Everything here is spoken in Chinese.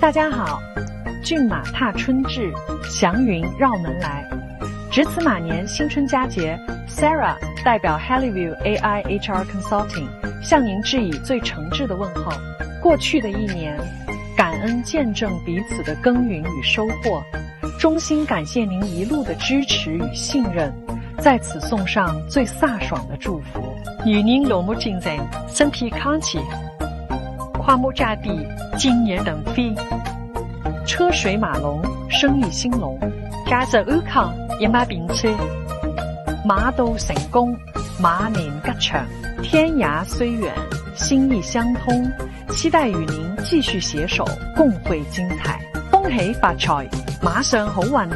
大家好，骏马踏春至，祥云绕门来。值此马年新春佳节 ，Sarah 代表 Hellyview AI HR Consulting 向您致以最诚挚的问候。过去的一年，感恩见证彼此的耕耘与收获，衷心感谢您一路的支持与信任，在此送上最飒爽的祝福，愿您龙马精神，身体康气，跨木扎地，金年腾飞，车水马龙，生意兴隆，家宅安康，一马平川，马到成功，马年吉祥，天涯虽远，心意相通，期待与您继续携手，共绘精彩，恭喜發財，馬上好運。